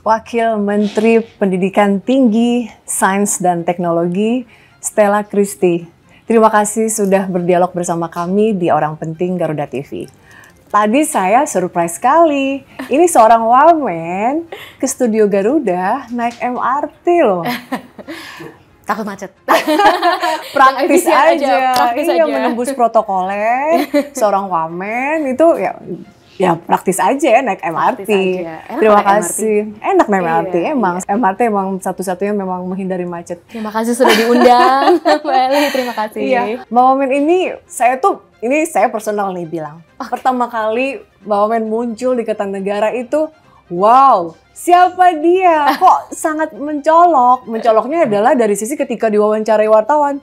Wakil Menteri Pendidikan Tinggi, Sains dan Teknologi, Stella Christy. Terima kasih sudah berdialog bersama kami di Orang Penting Garuda TV. Tadi saya surprise sekali. Ini seorang wamen ke studio Garuda naik MRT loh. Takut macet. Praktis aja. Praktis iya, aja. menembus protokoler. Seorang wamen itu ya praktis aja ya naik MRT. Terima kasih. Enak naik MRT emang. MRT emang satu-satunya memang menghindari macet. Terima kasih sudah diundang, Mbak Eli. Terima kasih. Iya. Mbak Wamen ini saya personal nih bilang. Pertama kali Mbak Wamen muncul di Kertanegara itu, wow, siapa dia? Kok sangat mencolok? Mencoloknya adalah dari sisi ketika diwawancarai wartawan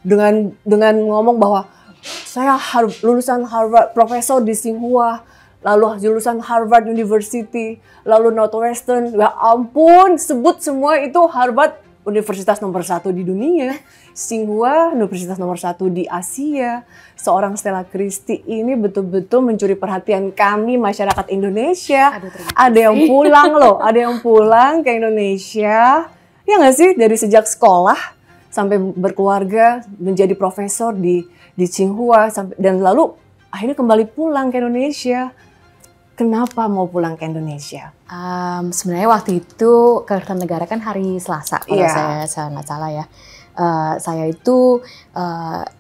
dengan ngomong bahwa saya lulusan Harvard, profesor di Tsinghua, lalu lulusan Harvard University, lalu Northwestern. Ya ampun, sebut semua itu Harvard Universitas nomor 1 di dunia, Tsinghua Universitas nomor 1 di Asia. Seorang Stella Christy ini betul-betul mencuri perhatian kami masyarakat Indonesia. Ada yang pulang loh, ada yang pulang ke Indonesia. Ya nggak sih, dari sejak sekolah sampai berkeluarga menjadi profesor di Tsinghua dan lalu akhirnya kembali pulang ke Indonesia. Kenapa mau pulang ke Indonesia? Sebenarnya waktu itu ke Kertanegara kan hari Selasa kalau saya nggak salah ya. Saya itu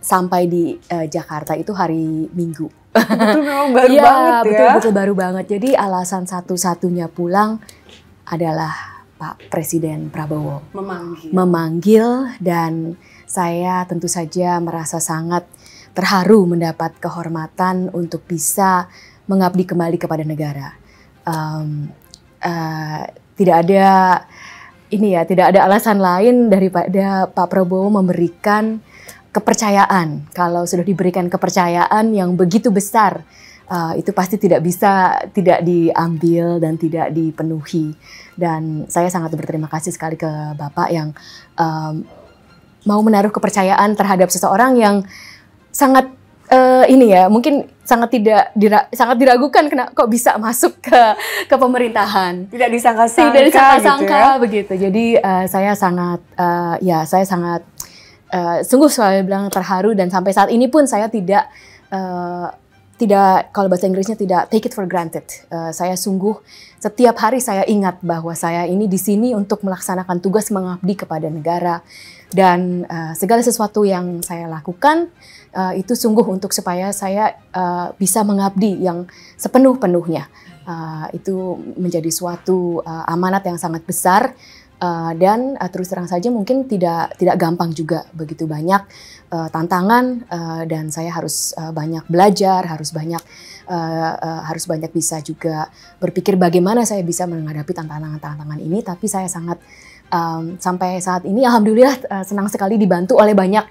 sampai di Jakarta itu hari Minggu. Betul, memang baru banget ya. Betul baru banget. Jadi alasan satu-satunya pulang adalah Pak Presiden Prabowo memanggil dan saya tentu saja merasa sangat terharu mendapat kehormatan untuk bisa mengabdi kembali kepada negara. Tidak ada alasan lain daripada Pak Prabowo memberikan kepercayaan. Kalau sudah diberikan kepercayaan yang begitu besar, itu pasti tidak diambil dan tidak dipenuhi. Dan saya sangat berterima kasih sekali ke Bapak yang mau menaruh kepercayaan terhadap seseorang yang sangat mungkin sangat diragukan kok bisa masuk ke pemerintahan. Tidak disangka-sangka gitu ya? Begitu. Jadi saya sangat sungguh saya bilang terharu dan sampai saat ini pun saya tidak kalau bahasa Inggrisnya tidak take it for granted. Saya sungguh setiap hari saya ingat bahwa saya ini di sini untuk melaksanakan tugas mengabdi kepada negara dan segala sesuatu yang saya lakukan itu sungguh untuk supaya saya bisa mengabdi yang sepenuh-penuhnya. Itu menjadi suatu amanat yang sangat besar dan terus terang saja mungkin tidak gampang juga, begitu banyak tantangan dan saya harus banyak belajar, harus banyak bisa juga berpikir bagaimana saya bisa menghadapi tantangan-tantangan ini. Tapi saya sangat sampai saat ini alhamdulillah senang sekali dibantu oleh banyak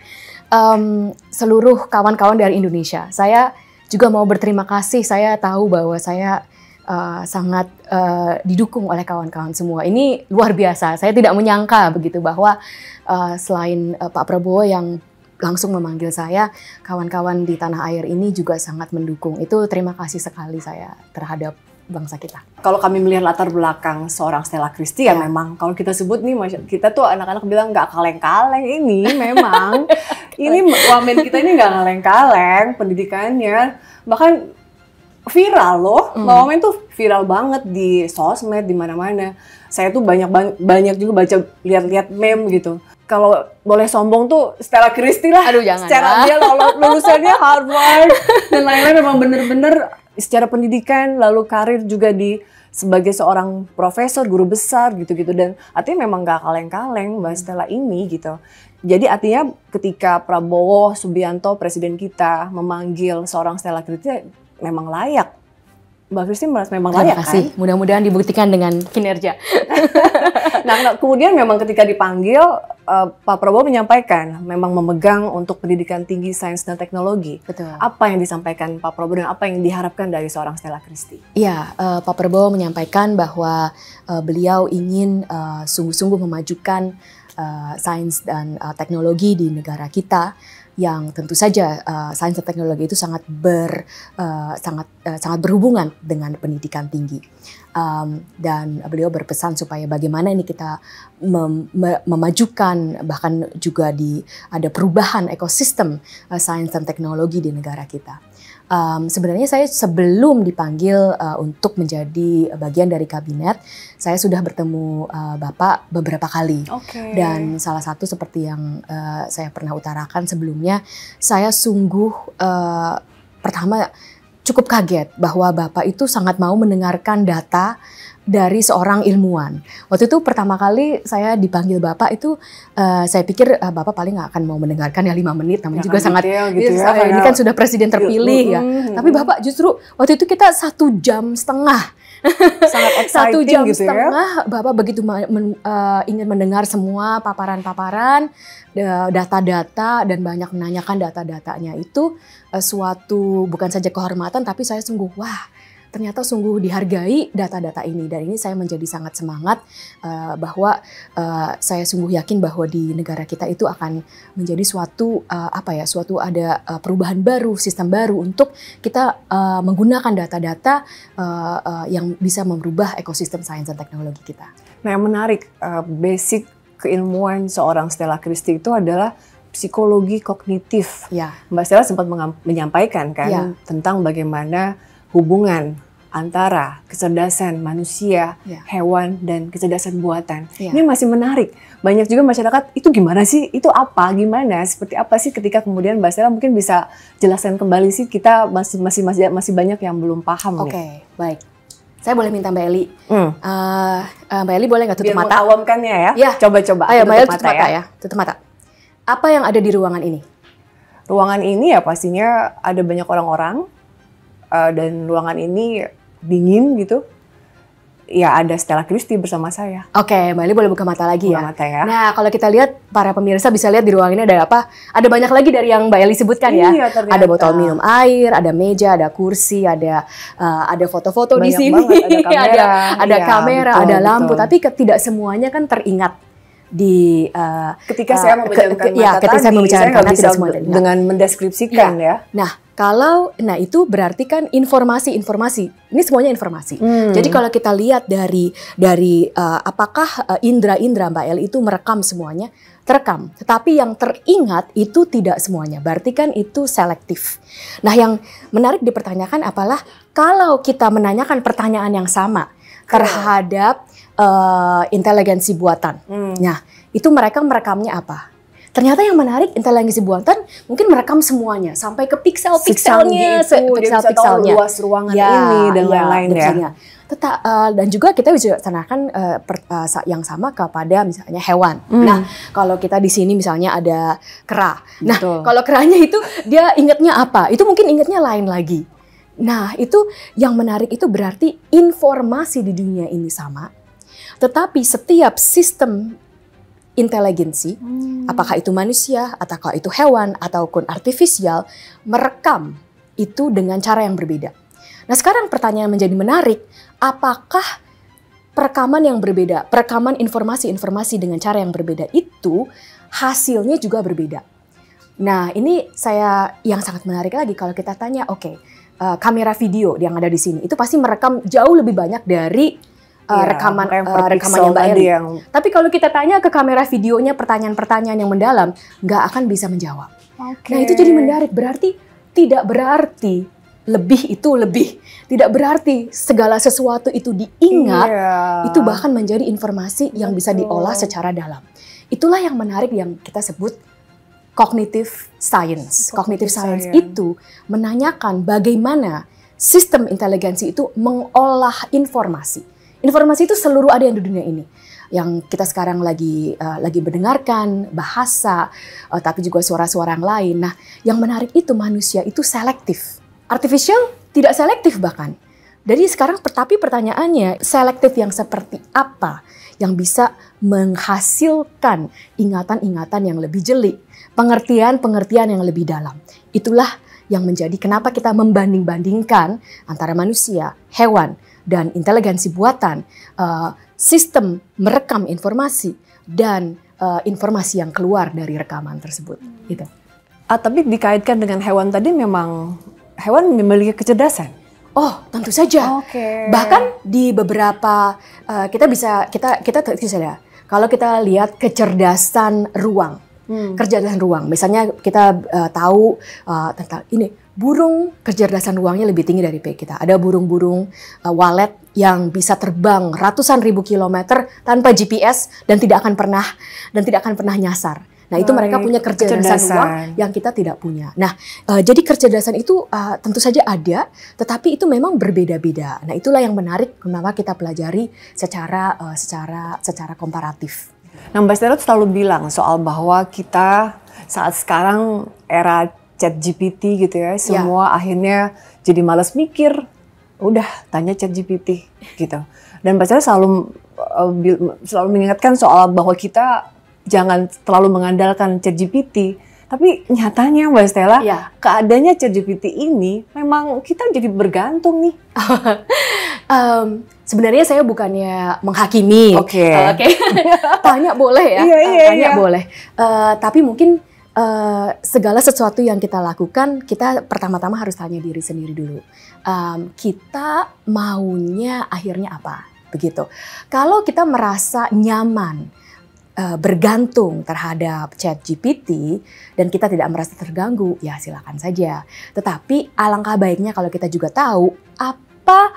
seluruh kawan-kawan dari Indonesia. Saya juga mau berterima kasih. Saya tahu bahwa saya sangat didukung oleh kawan-kawan semua. Ini luar biasa. Saya tidak menyangka begitu bahwa selain Pak Prabowo yang langsung memanggil saya, kawan-kawan di tanah air ini juga sangat mendukung. Itu terima kasih sekali saya terhadap bangsa kita. Kalau kami melihat latar belakang seorang Stella Christy ya memang kalau kita sebut nih kita tuh anak-anak bilang nggak kaleng-kaleng ini memang ini wamen kita ini nggak kaleng-kaleng pendidikannya, bahkan viral loh. Mbak Wamen tuh viral banget di sosmed di mana-mana. Saya tuh banyak juga lihat meme gitu. Kalau boleh sombong tuh Stella Christy lah. Aduh, jangan. Secara dia lulusannya Harvard dan lain-lain, memang bener-bener secara pendidikan lalu karir juga sebagai seorang profesor, guru besar gitu-gitu, dan artinya memang gak kaleng-kaleng Mbak Stella ini gitu. Jadi artinya ketika Prabowo Subianto presiden kita memanggil seorang Stella Christy memang layak. Mbak Christy merasa memang layak kan? Terima kasih. Mudah-mudahan dibuktikan dengan kinerja. Nah, kemudian memang ketika dipanggil, Pak Prabowo menyampaikan memang memegang untuk pendidikan tinggi, sains dan teknologi. Betul. Apa yang disampaikan Pak Prabowo dan apa yang diharapkan dari seorang Stella Christy? Iya, Pak Prabowo menyampaikan bahwa beliau ingin sungguh-sungguh memajukan sains dan teknologi di negara kita. yang tentu saja sains dan teknologi itu sangat berhubungan dengan pendidikan tinggi. Dan beliau berpesan supaya bagaimana ini kita memajukan, bahkan juga ada perubahan ekosistem sains dan teknologi di negara kita. Sebenarnya saya sebelum dipanggil untuk menjadi bagian dari kabinet, saya sudah bertemu Bapak beberapa kali. Dan salah satu seperti yang saya pernah utarakan sebelumnya, saya sungguh pertama cukup kaget bahwa Bapak itu sangat mau mendengarkan data dari seorang ilmuwan. Waktu itu pertama kali saya dipanggil Bapak itu, saya pikir Bapak paling nggak akan mau mendengarkan ya 5 menit, namanya juga sangat detail gitu ya, ini kan sudah presiden terpilih ya. Tapi Bapak justru waktu itu kita 1,5 jam. Sangat exciting 1,5 jam gitu ya. Bapak begitu ingin mendengar semua paparan-paparan, data-data, dan banyak menanyakan data-datanya itu suatu bukan saja kehormatan, tapi saya sungguh ternyata sungguh dihargai data-data ini. Dan ini saya menjadi sangat semangat bahwa saya sungguh yakin bahwa di negara kita itu akan menjadi suatu ada perubahan baru, sistem baru untuk kita menggunakan data-data yang bisa merubah ekosistem sains dan teknologi kita. Nah, yang menarik, basic keilmuan seorang Stella Christy itu adalah psikologi kognitif. Ya. Mbak Stella sempat menyampaikan kan tentang bagaimana hubungan antara kecerdasan manusia, hewan, dan kecerdasan buatan. Ini masih menarik. Banyak juga masyarakat, itu gimana sih? Itu apa? Gimana? Seperti apa sih ketika kemudian Mbak Stella mungkin bisa jelaskan kembali sih, kita masih banyak yang belum paham. Oke, baik. Saya boleh minta Mbak Eli. Mbak Eli boleh nggak tutup mata? Biar mengawamkannya ya. Coba-coba. Ayo Mbak Eli tutup mata ya. Tutup mata. Apa yang ada di ruangan ini? Ruangan ini ya pastinya ada banyak orang-orang. Dan ruangan ini dingin gitu. Ya ada Stella Christy bersama saya. Oke, Mbak Eli boleh buka mata lagi ya. Mata ya. Nah, kalau kita lihat, para pemirsa bisa lihat di ruangan ini ada apa? Ada banyak lagi dari yang Mbak Eli sebutkan ya. Ternyata. Ada botol minum air, ada meja, ada kursi, ada foto-foto di sini. Banget, ada kamera, betul, ada lampu. betul. Tapi tidak semuanya kan teringat di ketika saya memejamkan mata ketika saya membicarakan saya nggak bisa semuanya dengan mendeskripsikan ya. Nah, itu berarti kan informasi. Ini semuanya informasi. Jadi kalau kita lihat dari apakah indera-indera Mbak Eli itu merekam semuanya, terekam. Tetapi yang teringat itu tidak semuanya. Berarti kan itu selektif. Nah, yang menarik dipertanyakan adalah kalau kita menanyakan pertanyaan yang sama terhadap inteligensi buatan. Nah, itu mereka merekamnya apa? Ternyata yang menarik, inteligensi buatan mungkin merekam semuanya sampai ke pixel-pixelnya, pixel-pixelnya, luas ruangan ini dan lain-lain ya. Dan juga kita bisa tanahkan yang sama kepada misalnya hewan. Nah, kalau kita di sini misalnya ada kera. Nah, kalau keranya itu dia ingatnya apa? Itu mungkin ingatnya lain lagi. Nah, itu yang menarik itu berarti informasi di dunia ini sama. Tetapi setiap sistem inteligensi, apakah itu manusia, ataukah itu hewan, ataupun artifisial, merekam itu dengan cara yang berbeda. Nah, sekarang pertanyaan menjadi menarik, apakah perekaman yang berbeda, perekaman informasi-informasi dengan cara yang berbeda itu hasilnya juga berbeda. Nah, ini yang sangat menarik lagi kalau kita tanya, kamera video yang ada di sini, itu pasti merekam jauh lebih banyak dari rekamannya Mbak Eli. Tapi kalau kita tanya ke kamera videonya pertanyaan-pertanyaan yang mendalam, nggak akan bisa menjawab. Nah, itu jadi menarik. Berarti tidak berarti lebih itu lebih. Tidak berarti segala sesuatu itu diingat, itu bahkan menjadi informasi yang bisa diolah secara dalam. Itulah yang menarik yang kita sebut cognitive science. Cognitive science itu menanyakan bagaimana sistem inteligensi itu mengolah informasi. Informasi itu seluruh ada yang di dunia ini. Yang kita sekarang lagi mendengarkan, bahasa, tapi juga suara-suara yang lain. Nah, yang menarik itu manusia itu selektif. Artificial tidak selektif bahkan. Jadi sekarang tapi pertanyaannya, selektif yang seperti apa yang bisa menghasilkan ingatan-ingatan yang lebih jeli, pengertian-pengertian yang lebih dalam. Itulah yang menjadi kenapa kita membanding-bandingkan antara manusia, hewan, dan inteligensi buatan, sistem merekam informasi dan informasi yang keluar dari rekaman tersebut. Gitu. Tapi dikaitkan dengan hewan tadi, memang hewan memiliki kecerdasan. Oh, tentu saja. Oke. Bahkan di beberapa kita bisa ya. Kalau kita lihat kecerdasan ruang, kecerdasan ruang. Misalnya kita tahu tentang ini, burung kecerdasan ruangnya lebih tinggi dari kita. Ada burung-burung walet yang bisa terbang ratusan ribu kilometer tanpa GPS dan tidak akan pernah nyasar. Nah, itu mereka punya kecerdasan ruang yang kita tidak punya. Nah, jadi kecerdasan itu tentu saja ada, tetapi itu memang berbeda-beda. Nah, itulah yang menarik kenapa kita pelajari secara komparatif. Nah, Mbak Stella selalu bilang soal bahwa kita saat sekarang era ChatGPT gitu ya, semua akhirnya jadi malas mikir, udah tanya ChatGPT gitu. Dan Mbak Stella selalu mengingatkan soal bahwa kita jangan terlalu mengandalkan ChatGPT. Tapi nyatanya Mbak Stella, keadaannya ChatGPT ini memang kita jadi bergantung nih. Sebenarnya saya bukannya menghakimi. Oke. Tanya boleh ya. Tanya boleh. Tapi mungkin segala sesuatu yang kita lakukan, kita pertama-tama harus tanya diri sendiri dulu. Kita maunya akhirnya apa? Begitu. Kalau kita merasa nyaman bergantung terhadap ChatGPT dan kita tidak merasa terganggu, ya silakan saja. Tetapi alangkah baiknya kalau kita juga tahu apa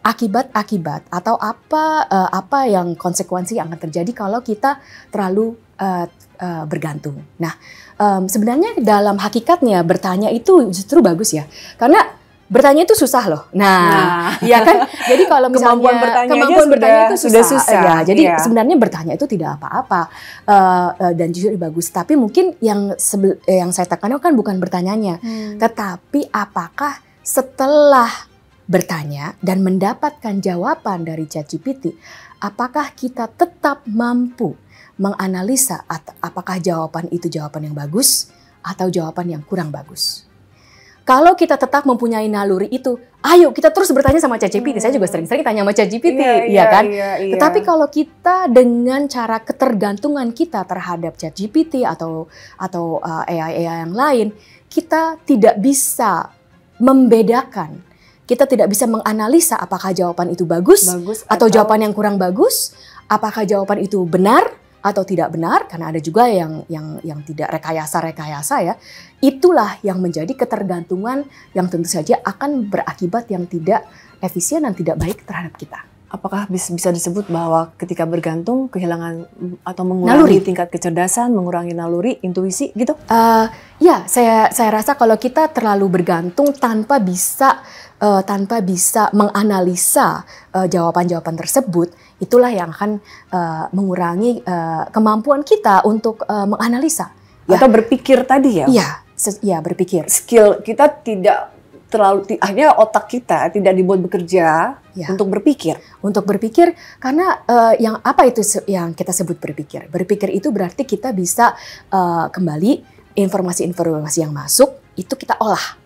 akibat-akibat atau apa yang konsekuensi yang akan terjadi kalau kita terlalu bergantung. Nah, sebenarnya dalam hakikatnya bertanya itu justru bagus ya, karena bertanya itu susah loh. Nah, ya kan. Jadi kalau misalnya kemampuan bertanya itu sudah susah. Ya, jadi sebenarnya bertanya itu tidak apa-apa dan justru bagus. Tapi mungkin yang saya tekankan kan bukan bertanyanya, tetapi apakah setelah bertanya dan mendapatkan jawaban dari ChatGPT, apakah kita tetap mampu menganalisa apakah jawaban itu jawaban yang bagus atau jawaban yang kurang bagus. Kalau kita tetap mempunyai naluri itu, ayo kita terus bertanya sama ChatGPT. Saya juga sering-sering tanya sama ChatGPT, kan? Tetapi kalau kita dengan cara ketergantungan kita terhadap ChatGPT atau AI yang lain, kita tidak bisa membedakan. Kita tidak bisa menganalisa apakah jawaban itu bagus atau jawaban yang kurang bagus, apakah jawaban itu benar atau tidak benar, karena ada juga yang tidak rekayasa ya. Itulah yang menjadi ketergantungan yang tentu saja akan berakibat yang tidak efisien dan tidak baik terhadap kita. Apakah bisa disebut bahwa ketika bergantung kehilangan atau mengurangi tingkat kecerdasan, mengurangi naluri, intuisi gitu? Ya, saya rasa kalau kita terlalu bergantung tanpa bisa menganalisa jawaban-jawaban tersebut, itulah yang akan mengurangi kemampuan kita untuk menganalisa. Atau berpikir tadi ya? Iya, berpikir. Skill kita tidak terlalu, akhirnya otak kita tidak dibuat bekerja untuk berpikir. Untuk berpikir, karena yang apa itu yang kita sebut berpikir? Berpikir itu berarti kita bisa kembali informasi-informasi yang masuk, itu kita olah.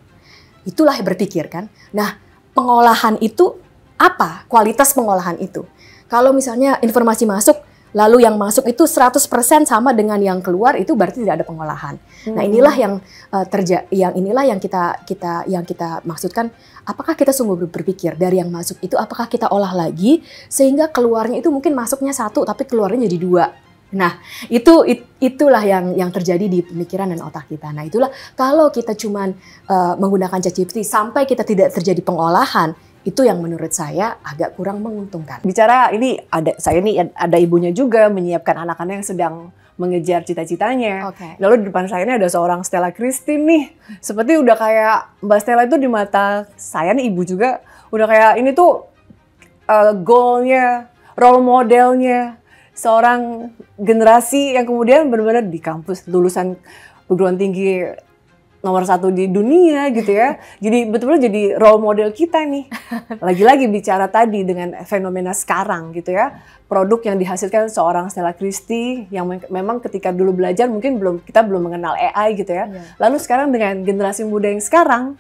Itulah berpikir kan. Nah, pengolahan itu apa? Kualitas pengolahan itu. Kalau misalnya informasi masuk, lalu yang masuk itu 100% sama dengan yang keluar, itu berarti tidak ada pengolahan. Nah, inilah yang kita maksudkan, apakah kita sungguh berpikir dari yang masuk itu, apakah kita olah lagi sehingga keluarnya itu mungkin masuknya 1 tapi keluarnya jadi 2. Nah, itulah yang terjadi di pemikiran dan otak kita. Nah, itulah kalau kita cuman menggunakan ChatGPT sampai kita tidak terjadi pengolahan, itu yang menurut saya agak kurang menguntungkan. Bicara ini, ada ibunya juga menyiapkan anak-anak yang sedang mengejar cita-citanya. Lalu di depan saya ini ada seorang Stella Christine nih. Seperti udah kayak Mbak Stella itu di mata saya nih, ibu juga udah kayak ini tuh goalnya, role modelnya seorang generasi yang kemudian benar-benar di kampus lulusan perguruan tinggi nomor 1 di dunia gitu ya. Jadi betul-betul jadi role model kita nih. Lagi-lagi bicara tadi dengan fenomena sekarang gitu ya. Produk yang dihasilkan seorang Stella Christie yang memang ketika dulu belajar mungkin kita belum mengenal AI gitu ya. Lalu sekarang dengan generasi muda yang sekarang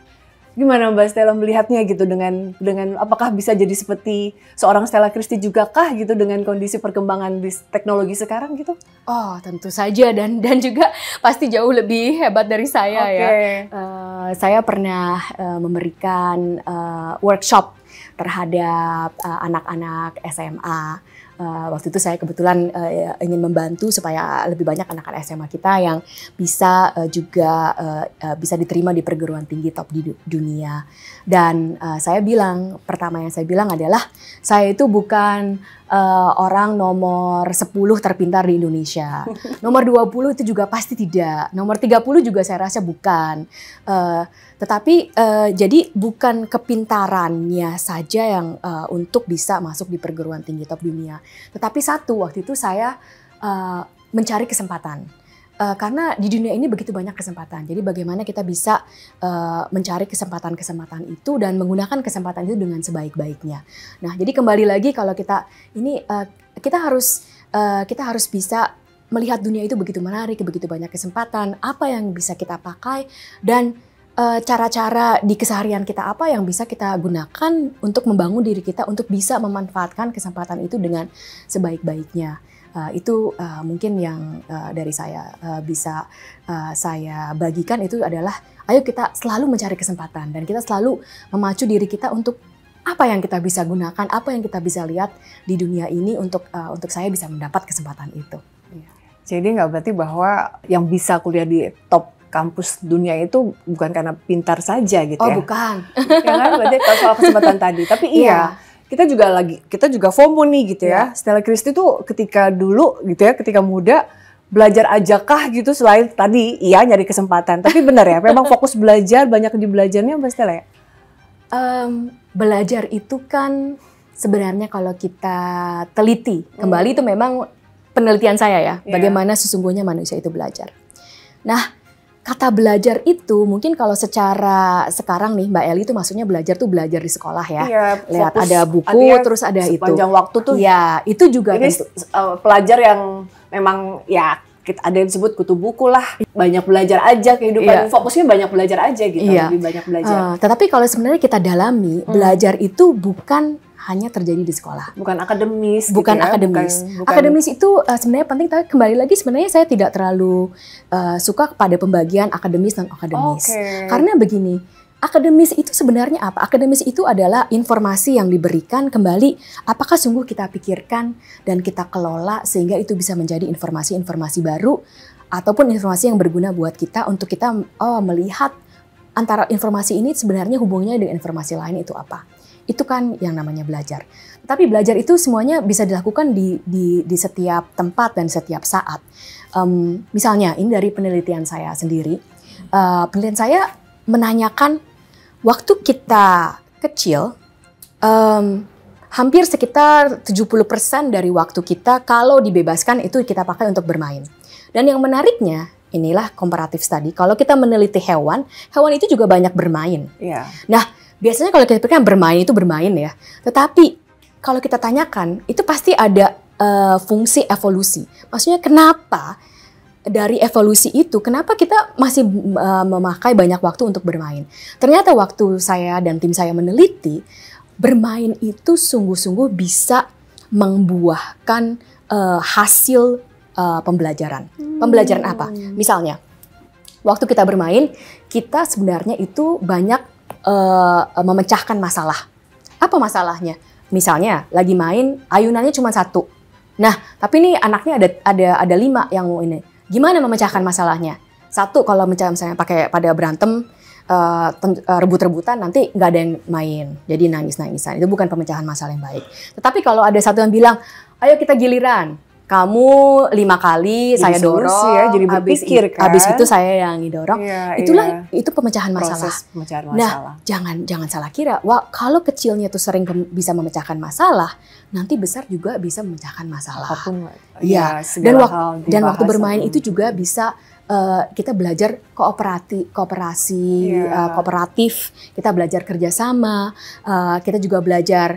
Gimana Mbak Stella melihatnya gitu dengan apakah bisa jadi seperti seorang Stella Christy juga kah gitu dengan kondisi perkembangan di teknologi sekarang gitu? Oh, tentu saja dan juga pasti jauh lebih hebat dari saya ya. Saya pernah memberikan workshop terhadap anak-anak SMA. Waktu itu saya kebetulan ingin membantu supaya lebih banyak anak-anak SMA kita yang bisa juga bisa diterima di perguruan tinggi top di dunia. Dan pertama yang saya bilang adalah saya itu bukan orang nomor 10 terpintar di Indonesia. Nomor 20 itu juga pasti tidak. Nomor 30 juga saya rasa bukan. Tetapi jadi bukan kepintarannya saja yang untuk bisa masuk di perguruan tinggi top dunia. Tetapi waktu itu saya mencari kesempatan. Karena di dunia ini begitu banyak kesempatan. Jadi bagaimana kita bisa mencari kesempatan-kesempatan itu dan menggunakan kesempatan itu dengan sebaik-baiknya. Nah, jadi kembali lagi kalau kita harus bisa melihat dunia itu begitu menarik, begitu banyak kesempatan, apa yang bisa kita pakai dan cara-cara di keseharian kita apa yang bisa kita gunakan untuk membangun diri kita untuk bisa memanfaatkan kesempatan itu dengan sebaik-baiknya. Itu mungkin yang dari saya bisa saya bagikan itu adalah ayo kita selalu mencari kesempatan dan kita selalu memacu diri kita untuk apa yang kita bisa gunakan, apa yang kita bisa lihat di dunia ini untuk saya bisa mendapat kesempatan itu. Jadi nggak berarti bahwa yang bisa kuliah di top kampus dunia itu bukan karena pintar saja gitu ya? Oh bukan. Ya kan berarti soal kesempatan tadi. Tapi iya, kita juga FOMO nih gitu ya. Stella Christy tuh ketika dulu gitu ya, ketika muda belajar aja kah gitu selain tadi nyari kesempatan. Tapi benar ya, memang fokus belajar, banyak di belajarnya Mbak Stella ya? Belajar itu kan sebenarnya kalau kita teliti kembali itu memang penelitian saya ya, bagaimana sesungguhnya manusia itu belajar. Nah, kata belajar itu mungkin kalau secara sekarang nih Mbak Eli itu maksudnya belajar di sekolah ya. Iya, lihat ada buku terus ada itu. Sepanjang waktu tuh. Ya, itu juga ini pelajar yang memang ya ada yang disebut kutu buku lah. Banyak belajar aja kehidupan, fokusnya banyak belajar aja gitu, lebih banyak belajar. Tetapi kalau sebenarnya kita dalami, belajar itu bukan hanya terjadi di sekolah. Bukan akademis. Bukan gitu ya? Akademis. Bukan. Akademis itu sebenarnya penting, tapi kembali lagi sebenarnya saya tidak terlalu suka pada pembagian akademis dan akademis. Karena begini, akademis itu sebenarnya apa? Akademis itu adalah informasi yang diberikan kembali apakah sungguh kita pikirkan dan kita kelola sehingga itu bisa menjadi informasi-informasi baru ataupun informasi yang berguna buat kita untuk kita melihat antara informasi ini sebenarnya hubungannya dengan informasi lain itu apa. Itu kan yang namanya belajar. Tapi belajar itu semuanya bisa dilakukan di setiap tempat dan setiap saat. Misalnya ini dari penelitian saya sendiri. Penelitian saya menanyakan waktu kita kecil, hampir sekitar 70% dari waktu kita kalau dibebaskan itu kita pakai untuk bermain. Dan yang menariknya, inilah comparative study. Kalau kita meneliti hewan itu juga banyak bermain. Nah, biasanya kalau kita pikirkan bermain itu bermain ya. Tetapi kalau kita tanyakan, itu pasti ada fungsi evolusi. Maksudnya kenapa dari evolusi itu, kenapa kita masih memakai banyak waktu untuk bermain? Ternyata waktu saya dan tim saya meneliti, bermain itu sungguh-sungguh bisa membuahkan hasil pembelajaran. Pembelajaran apa? Misalnya, waktu kita bermain, kita sebenarnya itu banyak memecahkan masalah. Apa masalahnya? Misalnya lagi main ayunannya cuma 1. Nah, tapi nih anaknya ada 5 yang mau ini. Gimana memecahkan masalahnya? 1 kalau misalnya pakai pada berantem rebut-rebutan nanti nggak ada yang main. Jadi nangis-nangisan. Itu bukan pemecahan masalah yang baik. Tetapi kalau ada satu yang bilang, "Ayo kita giliran. Kamu 5 kali, jadi saya dorong, ya, jadi berpikir kan. Habis itu saya yang didorong. Itu pemecahan masalah. Pemecahan masalah. Nah, jangan salah kira. Wah, kalau kecilnya tuh sering bisa memecahkan masalah, nanti besar juga bisa memecahkan masalah. Apapun. Dan waktu bermain itu juga bisa kita belajar kooperatif, kita belajar kerjasama, kita juga belajar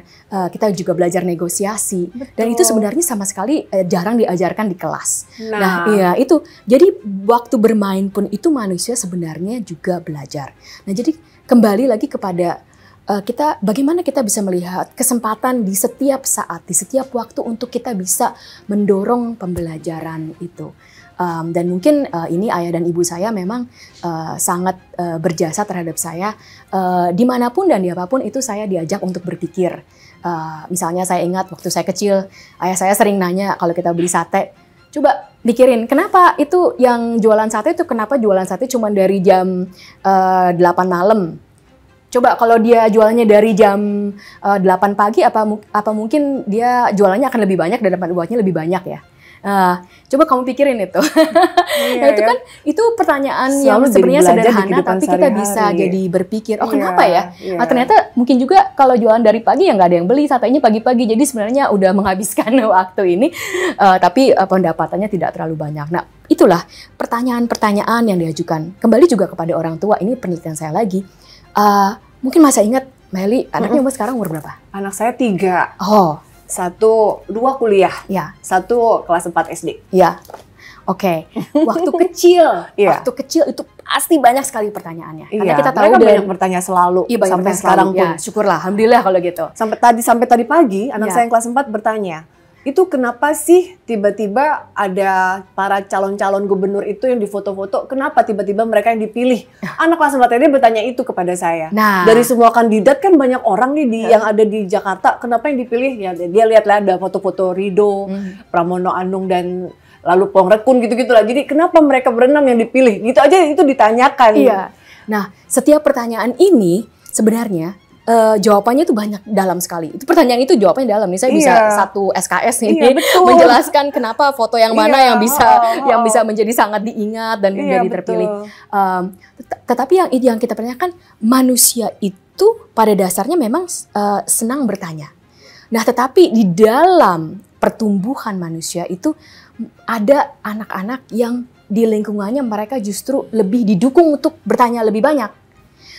negosiasi. Betul. Dan itu sebenarnya sama sekali jarang diajarkan di kelas. Nah, Iya itu. Jadi waktu bermain pun itu manusia sebenarnya juga belajar. Nah jadi kembali lagi kepada kita, bagaimana kita bisa melihat kesempatan di setiap saat, di setiap waktu untuk kita bisa mendorong pembelajaran itu. Dan mungkin ini ayah dan ibu saya memang sangat berjasa terhadap saya. Dimanapun dan diapapun itu saya diajak untuk berpikir. Misalnya saya ingat waktu saya kecil, ayah saya sering nanya kalau kita beli sate, coba mikirin kenapa itu yang jualan sate itu kenapa jualan sate cuma dari jam 8 malam. Coba kalau dia jualannya dari jam 8 pagi, apa mungkin dia jualannya akan lebih banyak dan dapat uangnya lebih banyak ya? Coba kamu pikirin itu. Iya, nah itu kan itu pertanyaan selalu yang sebenarnya jadi belajar di sederhana, kehidupan tapi kita bisa sehari-hari. jadi berpikir, oh Iya, kenapa ya? iya. Ternyata mungkin juga kalau jualan dari pagi ya nggak ada yang beli, satenya pagi-pagi, jadi sebenarnya udah menghabiskan waktu ini, tapi pendapatannya tidak terlalu banyak. Nah itulah pertanyaan-pertanyaan yang diajukan. Kembali juga kepada orang tua, ini penelitian saya lagi. Mungkin masih ingat, Meli, anaknya umur sekarang umur berapa? Anak saya 3. Oh, 2 kuliah, ya, 1 kelas 4 SD. ya. Oke, waktu kecil Iya. itu pasti banyak sekali pertanyaannya. Karena Iya, kita tahu mereka dari banyak bertanya selalu, iya, banyak sampai pertanyaan sekarang selalu. pun. Ya, syukurlah, alhamdulillah kalau gitu. Sampai tadi pagi, anak Iya. saya yang kelas 4 bertanya, itu kenapa sih tiba-tiba ada para calon-calon gubernur itu yang difoto-foto, kenapa tiba-tiba mereka yang dipilih? Anak kelas 4 ini bertanya itu kepada saya. Nah. Dari semua kandidat kan banyak orang nih yang ada di Jakarta, kenapa yang dipilih? Ya dia lihat-lihat ada foto-foto Rido, Pramono Anung, dan lalu Pongrekun gitu-gitu lah. Jadi kenapa mereka berenam yang dipilih? Gitu aja itu ditanyakan. Iya. Nah, setiap pertanyaan ini sebenarnya jawabannya itu banyak, dalam sekali. Itu pertanyaan itu jawabannya dalam. Nih saya bisa Iya. 1 SKS ini Iya, betul. menjelaskan kenapa foto yang mana Iya, yang bisa menjadi sangat diingat dan Iya, menjadi betul. terpilih. Tetapi yang kita tanyakan, manusia itu pada dasarnya memang senang bertanya. Nah, tetapi di dalam pertumbuhan manusia itu ada anak-anak yang di lingkungannya mereka justru lebih didukung untuk bertanya lebih banyak.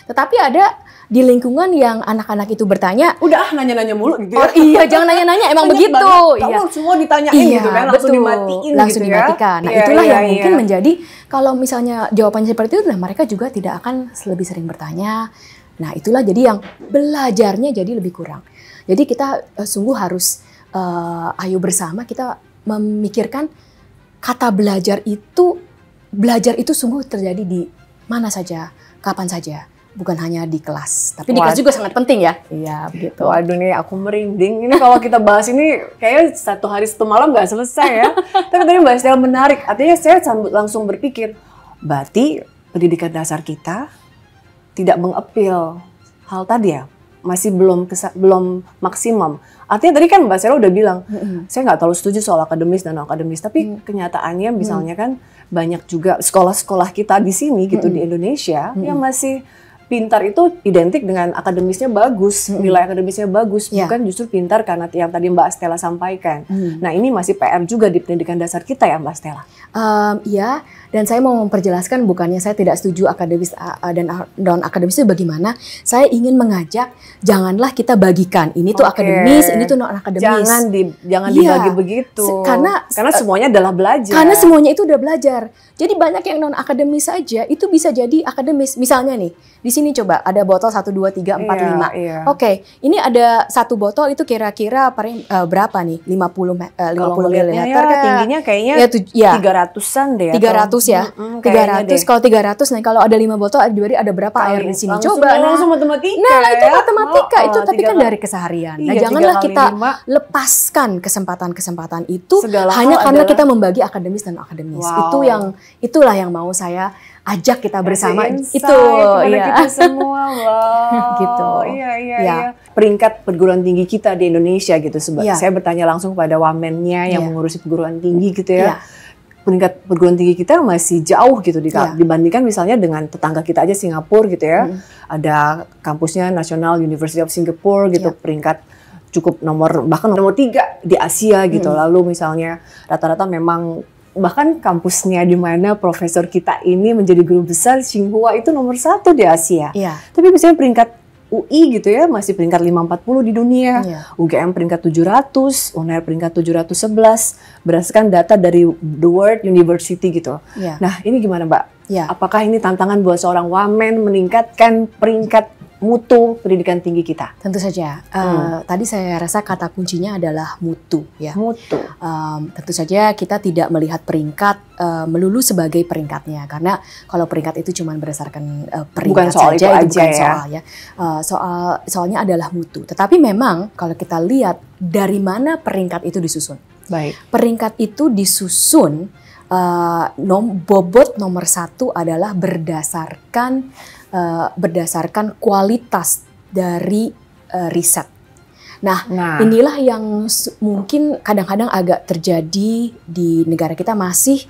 Tetapi ada di lingkungan yang anak-anak itu bertanya, Udah nanya-nanya mulu gitu ya. oh iya jangan nanya-nanya, emang Banyak begitu. banget, Iya. kamu semua ditanyain Iya, gitu kan, langsung betul. dimatiin Langsung gitu ya. dimatikan. Nah Iya, itulah iya, yang mungkin iya. menjadi, kalau misalnya jawabannya seperti itu, nah mereka juga tidak akan lebih sering bertanya. Nah itulah jadi yang belajarnya jadi lebih kurang. Jadi kita sungguh harus ayo bersama kita memikirkan kata belajar itu sungguh terjadi di mana saja, kapan saja. Bukan hanya di kelas, tapi di kelas juga sangat penting ya. Iya, begitu. Waduh nih aku merinding. Ini kalau kita bahas ini kayaknya 1 hari 1 malam nggak selesai ya. Tapi tadi Mbak Stella menarik. Artinya saya langsung berpikir, berarti pendidikan dasar kita tidak mengapil hal tadi ya, masih belum maksimum. Artinya tadi kan Mbak Stella udah bilang, saya nggak terlalu setuju soal akademis dan non akademis. Tapi kenyataannya misalnya kan banyak juga sekolah-sekolah kita di sini gitu di Indonesia yang masih pintar itu identik dengan akademisnya bagus, nilai akademisnya bagus, bukan justru pintar karena yang tadi Mbak Stella sampaikan. Nah ini masih PR juga di pendidikan dasar kita ya Mbak Stella. Iya, dan saya mau memperjelaskan, bukannya saya tidak setuju akademis dan non akademis itu bagaimana. Saya ingin mengajak, janganlah kita bagikan ini tuh akademis, ini tuh non akademis. Jangan Iya, dibagi begitu. karena semuanya adalah belajar. Karena semuanya itu udah belajar. Jadi banyak yang non akademis saja itu bisa jadi akademis. Misalnya nih, di sini coba ada botol 1, 2, 3, 4, 5. Iya. Oke, ini ada 1 botol itu kira-kira berapa nih? 50 Kalau ml ngeliatnya ya, kah? tingginya kayaknya Ya, 300-an deh. 300 ya. 300, kalau 300, nah kalau ada 5 botol, ada berapa air di sini? Coba. Langsung matematika. Nah, itu ya. matematika itu, tapi kan 3 dari keseharian. Nah, Iya, janganlah 3 kali kita 5. lepaskan kesempatan-kesempatan itu Segala hanya hal karena adalah- kita membagi akademis dan non akademis. Wow. Itulah yang mau saya ajak kita bersama. Kasih Itu insight kepada ya. kita semua. Wow. Gitu. Iya. Peringkat perguruan tinggi kita di Indonesia gitu. Iya. Saya bertanya langsung pada wamennya yang Iya. mengurusi perguruan tinggi gitu Iya. ya. Peringkat perguruan tinggi kita masih jauh gitu Iya. dibandingkan misalnya dengan tetangga kita aja Singapura gitu ya. Ada kampusnya National University of Singapore gitu, Iya. peringkat cukup bahkan nomor 3 di Asia gitu. Lalu misalnya rata-rata memang bahkan kampusnya di mana profesor kita ini menjadi guru besar, Tsinghua itu nomor 1 di Asia. Iya. Tapi misalnya peringkat UI gitu ya, masih peringkat 540 di dunia. Iya. UGM peringkat 700, UNER peringkat 711, berdasarkan data dari The World University gitu. Iya. Nah, ini gimana Mbak? Ya. Apakah ini tantangan buat seorang wamen meningkatkan peringkat mutu pendidikan tinggi kita? Tentu saja. Tadi saya rasa kata kuncinya adalah mutu, ya. Mutu. Tentu saja kita tidak melihat peringkat melulu sebagai peringkatnya, karena kalau peringkat itu cuma berdasarkan peringkat bukan soal saja, itu bukan aja soal ya. Soalnya adalah mutu. Tetapi memang kalau kita lihat dari mana peringkat itu disusun. Baik. Peringkat itu disusun bobot nomor 1 adalah berdasarkan kualitas dari riset. Nah, inilah yang mungkin kadang-kadang agak terjadi di negara kita, masih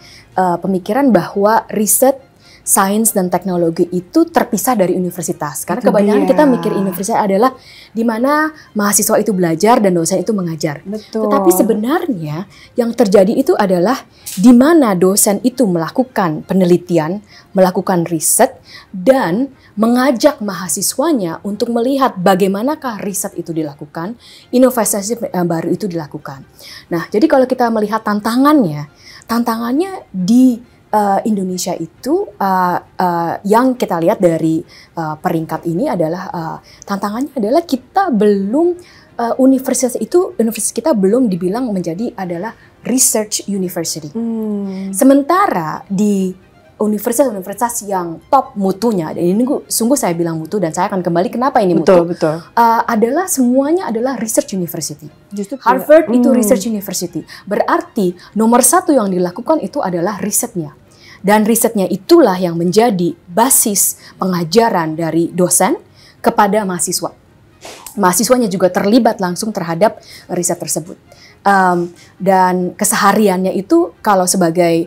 pemikiran bahwa riset, sains dan teknologi itu terpisah dari universitas. Karena kebanyakan kita mikir universitas adalah di mana mahasiswa itu belajar dan dosen itu mengajar. Betul. Tetapi sebenarnya yang terjadi itu adalah di mana dosen itu melakukan penelitian, melakukan riset, dan mengajak mahasiswanya untuk melihat bagaimanakah riset itu dilakukan, inovasi baru itu dilakukan. Nah, jadi kalau kita melihat tantangannya di Indonesia itu yang kita lihat dari peringkat ini adalah tantangannya adalah kita belum universitas kita belum dibilang menjadi adalah research university. Sementara di universitas-universitas yang top mutunya, dan ini sungguh saya bilang mutu dan saya akan kembali kenapa ini mutu. Betul. Adalah semuanya adalah research university. Justru Harvard itu research university. Berarti nomor 1 yang dilakukan itu adalah risetnya. Dan risetnya itulah yang menjadi basis pengajaran dari dosen kepada mahasiswa. Mahasiswanya juga terlibat langsung terhadap riset tersebut. Dan kesehariannya itu kalau sebagai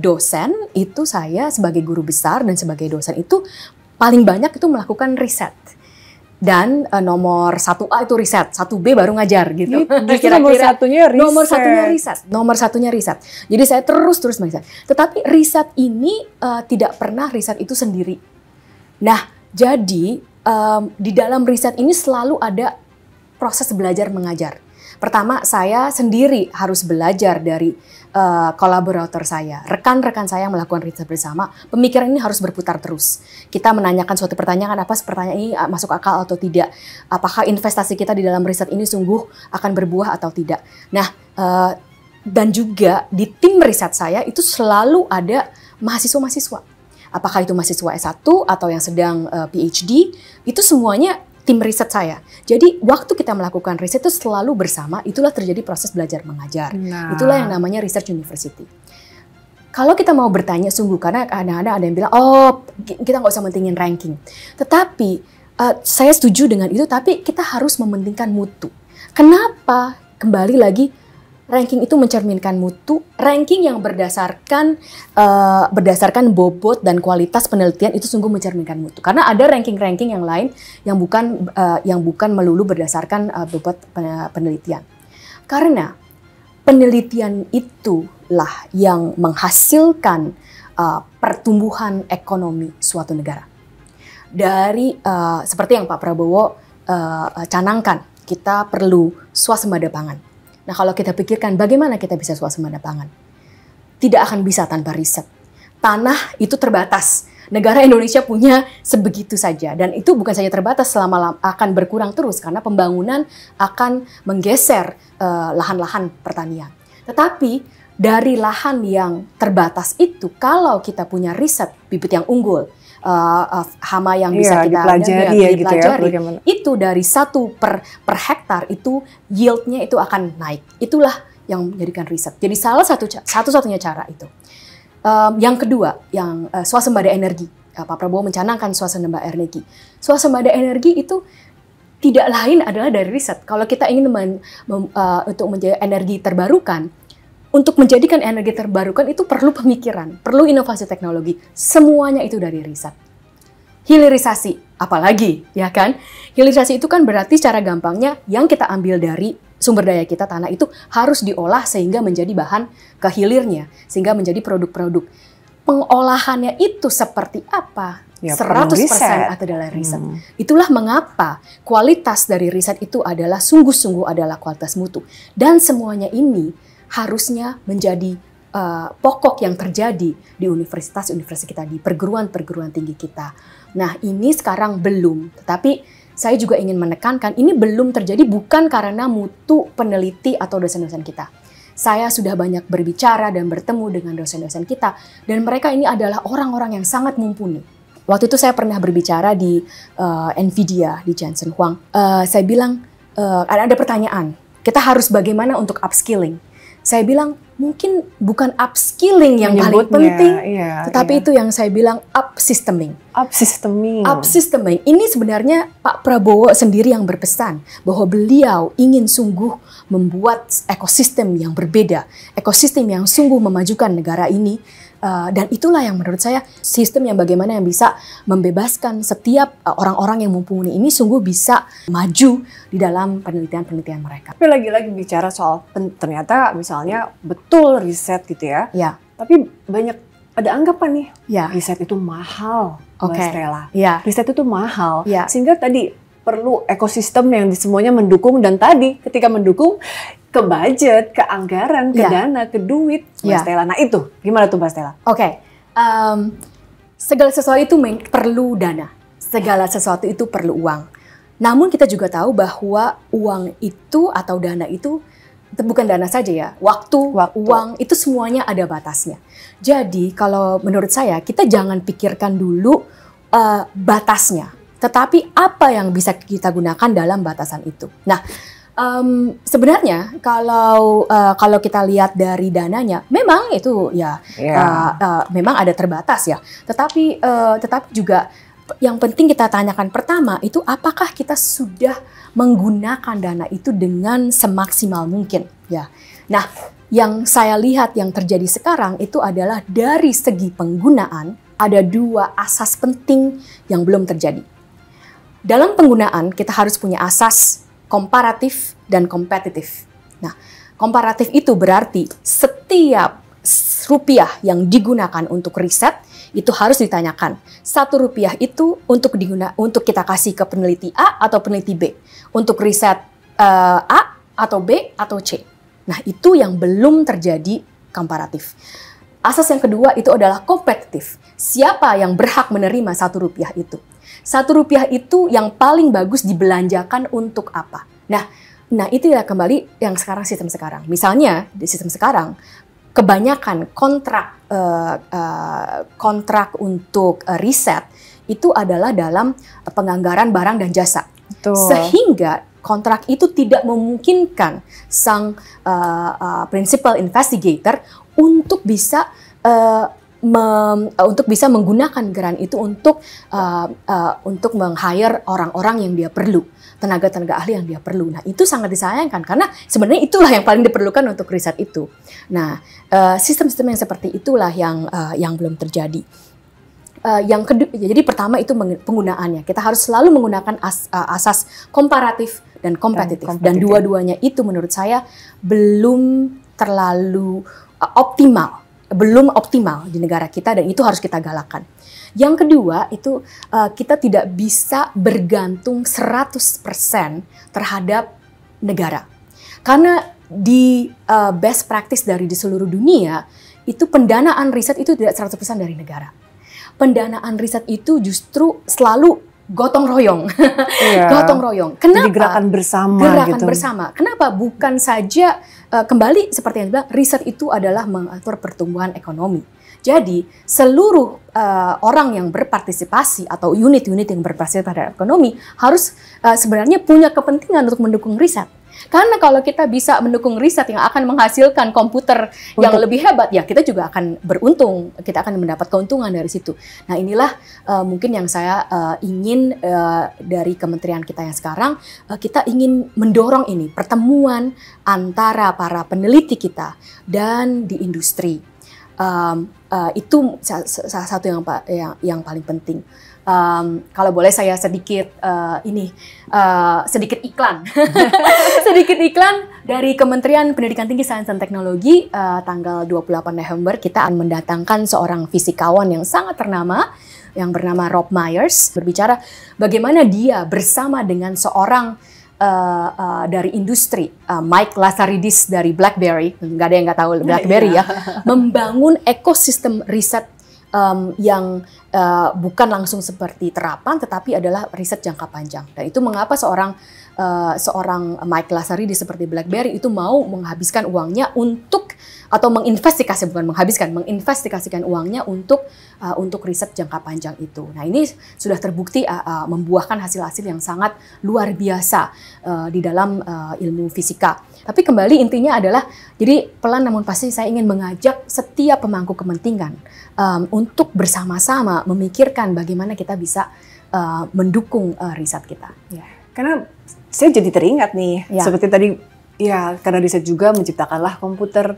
dosen itu saya sebagai guru besar dan sebagai dosen itu paling banyak itu melakukan riset. Dan nomor 1A itu riset, 1B baru ngajar gitu. Nomor satunya riset. Jadi saya terus meriset. Tetapi riset ini tidak pernah riset itu sendiri. Nah, jadi di dalam riset ini selalu ada proses belajar mengajar. Pertama, saya sendiri harus belajar dari kolaborator saya, rekan-rekan saya melakukan riset bersama. Pemikiran ini harus berputar terus. Kita menanyakan suatu pertanyaan, pertanyaan ini masuk akal atau tidak? Apakah investasi kita di dalam riset ini sungguh akan berbuah atau tidak? Nah, dan juga di tim riset saya itu selalu ada mahasiswa-mahasiswa. Apakah itu mahasiswa S1 atau yang sedang PhD, itu semuanya tim riset saya. Jadi waktu kita melakukan riset itu selalu bersama, itulah terjadi proses belajar mengajar. Itulah yang namanya research university. Kalau kita mau bertanya sungguh, karena kadang-kadang ada yang bilang, oh kita nggak usah mentingin ranking. Tetapi saya setuju dengan itu, tapi kita harus mementingkan mutu. Kenapa? Kembali lagi, ranking itu mencerminkan mutu. Ranking yang berdasarkan bobot dan kualitas penelitian itu sungguh mencerminkan mutu. Karena ada ranking-ranking yang lain yang bukan melulu berdasarkan bobot penelitian. Karena penelitian itulah yang menghasilkan pertumbuhan ekonomi suatu negara. Dari seperti yang Pak Prabowo canangkan, kita perlu swasembada pangan. Nah, kalau kita pikirkan bagaimana kita bisa swasembada pangan? Tidak akan bisa tanpa riset. Tanah itu terbatas. Negara Indonesia punya sebegitu saja. Dan itu bukan saja terbatas, akan berkurang terus karena pembangunan akan menggeser lahan-lahan pertanian. Tetapi dari lahan yang terbatas itu, kalau kita punya riset bibit yang unggul, hama yang bisa kita pelajari, itu dari 1 per hektar itu yieldnya itu akan naik. Itulah yang menjadikan riset. Jadi salah satu-satunya cara itu. Yang kedua, yang swasembada energi. Pak Prabowo mencanangkan swasembada energi. Swasembada energi itu tidak lain adalah dari riset. Kalau kita ingin untuk menjadi energi terbarukan, untuk menjadikan energi terbarukan itu perlu pemikiran, perlu inovasi teknologi. Semuanya itu dari riset. Hilirisasi, apalagi, ya kan? Hilirisasi itu kan berarti secara gampangnya yang kita ambil dari sumber daya kita, tanah itu harus diolah sehingga menjadi bahan kehilirnya, sehingga menjadi produk-produk. Pengolahannya itu seperti apa? Ya, 100% adalah riset. Itulah mengapa kualitas dari riset itu adalah sungguh-sungguh adalah kualitas mutu. Dan semuanya ini harusnya menjadi pokok yang terjadi di universitas-universitas kita, di perguruan-perguruan tinggi kita. Nah, ini sekarang belum. Tetapi saya juga ingin menekankan, ini belum terjadi bukan karena mutu peneliti atau dosen-dosen kita. Saya sudah banyak berbicara dan bertemu dengan dosen-dosen kita, dan mereka ini adalah orang-orang yang sangat mumpuni. Waktu itu saya pernah berbicara di NVIDIA, di Jensen Huang. Saya bilang, ada pertanyaan, kita harus bagaimana untuk upskilling? Saya bilang, mungkin bukan upskilling yang paling penting, tetapi itu yang saya bilang upsysteming. Upsysteming. Ini sebenarnya Pak Prabowo sendiri yang berpesan bahwa beliau ingin sungguh membuat ekosistem yang berbeda, ekosistem yang sungguh memajukan negara ini. Dan itulah yang menurut saya sistem yang bagaimana yang bisa membebaskan setiap orang-orang yang mumpuni ini sungguh bisa maju di dalam penelitian-penelitian mereka. Tapi lagi-lagi bicara soal ternyata misalnya betul riset gitu ya. Ya. Tapi banyak ada anggapan nih, ya, riset itu mahal, Mbak Stella. Ya. Riset itu mahal, ya, sehingga tadi perlu ekosistem yang semuanya mendukung, dan tadi ketika mendukung ke budget, ke anggaran, ke dana, ke duit, Mbak Stella. Nah itu, gimana tuh Mbak Stella? Oke, segala sesuatu itu perlu dana, segala sesuatu itu perlu uang. Namun kita juga tahu bahwa uang itu atau dana itu bukan dana saja ya, waktu, uang, itu semuanya ada batasnya. Jadi kalau menurut saya, kita jangan pikirkan dulu batasnya, tetapi apa yang bisa kita gunakan dalam batasan itu. Nah, sebenarnya kalau kita lihat dari dananya, memang itu ya memang ada terbatas ya. Tetapi juga yang penting kita tanyakan pertama itu apakah kita sudah menggunakan dana itu dengan semaksimal mungkin ya. Nah, yang saya lihat yang terjadi sekarang itu adalah dari segi penggunaan ada dua asas penting yang belum terjadi. Dalam penggunaan kita harus punya asas komparatif dan kompetitif. Nah, komparatif itu berarti setiap rupiah yang digunakan untuk riset itu harus ditanyakan. 1 rupiah itu untuk kita kasih ke peneliti A atau peneliti B, untuk riset A atau B atau C. Nah, itu yang belum terjadi komparatif. Asas yang kedua itu adalah kompetitif. Siapa yang berhak menerima 1 rupiah itu? 1 rupiah itu yang paling bagus dibelanjakan untuk apa? Nah itu ya kembali yang sekarang sistem sekarang. Misalnya di sistem sekarang kebanyakan kontrak untuk riset itu adalah dalam penganggaran barang dan jasa. Betul. Sehingga kontrak itu tidak memungkinkan sang principal investigator untuk bisa menggunakan grant itu untuk meng-hire orang-orang yang dia perlu, tenaga-tenaga ahli yang dia perlu. Nah, itu sangat disayangkan karena sebenarnya itulah yang paling diperlukan untuk riset itu. Nah, sistem-sistem yang seperti itulah yang belum terjadi. Yang kedua, jadi pertama itu penggunaannya. Kita harus selalu menggunakan asas komparatif dan kompetitif. Dan dua-duanya itu menurut saya belum terlalu belum optimal di negara kita, dan itu harus kita galakkan. Yang kedua itu kita tidak bisa bergantung 100% terhadap negara. Karena di best practice dari di seluruh dunia itu pendanaan riset itu tidak 100% dari negara. Pendanaan riset itu justru selalu gotong royong. Gotong royong. Kenapa? Jadi gerakan bersama. Gerakan bersama. Kenapa? Bukan saja kembali seperti yang bilang, riset itu adalah mengatur pertumbuhan ekonomi. Jadi seluruh orang yang berpartisipasi atau unit-unit yang berpartisipasi pada ekonomi harus sebenarnya punya kepentingan untuk mendukung riset. Karena kalau kita bisa mendukung riset yang akan menghasilkan komputer yang lebih hebat, ya kita juga akan beruntung, kita akan mendapat keuntungan dari situ. Nah, inilah mungkin yang saya ingin dari kementerian kita yang sekarang, kita ingin mendorong ini, pertemuan antara para peneliti kita dan di industri. Itu salah satu yang paling penting. Kalau boleh saya sedikit sedikit iklan, sedikit iklan dari Kementerian Pendidikan Tinggi, Sains dan Teknologi. Tanggal 28 November kita akan mendatangkan seorang fisikawan yang sangat ternama yang bernama Rob Myers, berbicara bagaimana dia bersama dengan seorang dari industri, Mike Lazaridis dari BlackBerry, nggak ada yang nggak tahu BlackBerry ya, membangun ekosistem riset yang bukan langsung seperti terapan, tetapi adalah riset jangka panjang. Dan itu mengapa seorang Mike Lazaridis seperti BlackBerry itu mau menghabiskan uangnya untuk, atau menginvestigasikan uangnya untuk riset jangka panjang itu. Nah, ini sudah terbukti membuahkan hasil-hasil yang sangat luar biasa di dalam ilmu fisika. Tapi kembali intinya adalah, jadi pelan namun pasti saya ingin mengajak setiap pemangku kepentingan untuk bersama-sama memikirkan bagaimana kita bisa mendukung riset kita. Ya, karena saya jadi teringat nih, seperti tadi, ya karena riset juga menciptakanlah komputer.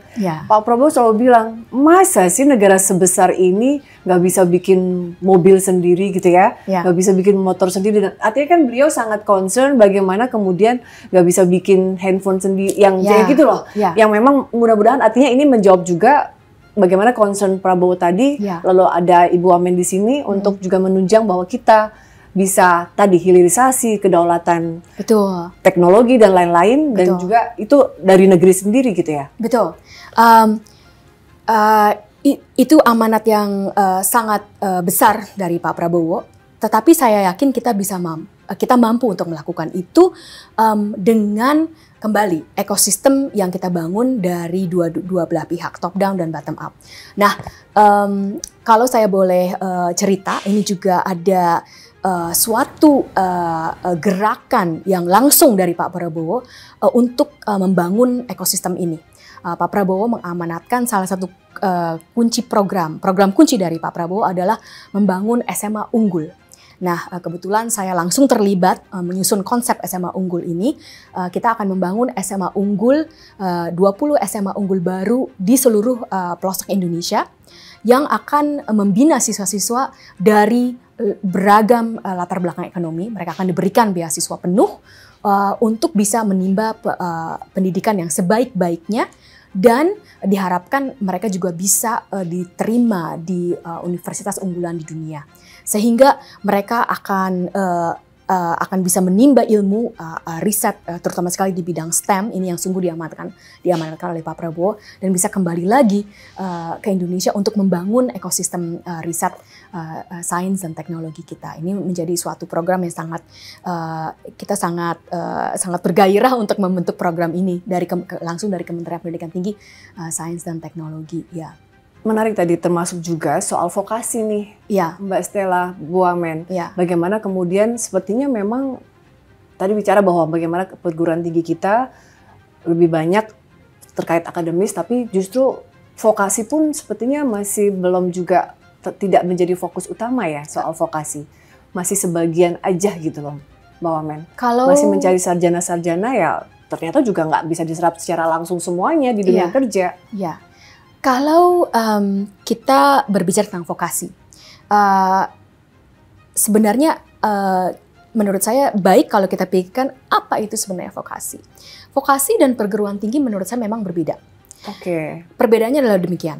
Pak Prabowo selalu bilang, masa sih negara sebesar ini nggak bisa bikin mobil sendiri gitu ya, nggak bisa bikin motor sendiri. Dan artinya kan beliau sangat concern bagaimana kemudian nggak bisa bikin handphone sendiri, yang kayak gitu loh. Yang memang mudah-mudahan artinya ini menjawab juga bagaimana concern Prabowo tadi. Lalu ada Ibu Wamen di sini untuk juga menunjang bahwa kita bisa tadi hilirisasi, kedaulatan, teknologi dan lain-lain, dan juga itu dari negeri sendiri gitu ya. Betul. Itu amanat yang sangat besar dari Pak Prabowo. Tetapi saya yakin kita mampu untuk melakukan itu dengan kembali ekosistem yang kita bangun dari dua belah pihak, top down dan bottom up. Nah, kalau saya boleh cerita, ini juga ada suatu gerakan yang langsung dari Pak Prabowo untuk membangun ekosistem ini. Pak Prabowo mengamanatkan salah satu program kunci dari Pak Prabowo adalah membangun SMA unggul. Nah, kebetulan saya langsung terlibat menyusun konsep SMA unggul ini. Kita akan membangun SMA unggul, 20 SMA unggul baru di seluruh pelosok Indonesia yang akan membina siswa-siswa dari beragam latar belakang ekonomi. Mereka akan diberikan beasiswa penuh untuk bisa menimba pendidikan yang sebaik-baiknya, dan diharapkan mereka juga bisa diterima di universitas unggulan di dunia, sehingga mereka akan bisa menimba ilmu riset, terutama sekali di bidang STEM ini yang sungguh diamanatkan oleh Pak Prabowo, dan bisa kembali lagi ke Indonesia untuk membangun ekosistem riset sains dan teknologi kita. Ini menjadi suatu program yang kita sangat bergairah untuk membentuk program ini langsung dari Kementerian Pendidikan Tinggi, Sains dan Teknologi. Ya. Menarik tadi, termasuk juga soal vokasi nih, Mbak Stella, Bu Wamen. Bagaimana kemudian sepertinya memang tadi bicara bahwa bagaimana perguruan tinggi kita lebih banyak terkait akademis, tapi justru vokasi pun sepertinya masih belum juga tidak menjadi fokus utama ya, soal vokasi. Masih sebagian aja gitu loh, Mbak Wamen. Masih mencari sarjana-sarjana ya ternyata juga nggak bisa diserap secara langsung semuanya di dunia kerja. Kalau kita berbicara tentang vokasi, sebenarnya menurut saya baik kalau kita pikirkan apa itu sebenarnya vokasi. Vokasi dan perguruan tinggi menurut saya memang berbeda. Perbedaannya adalah demikian.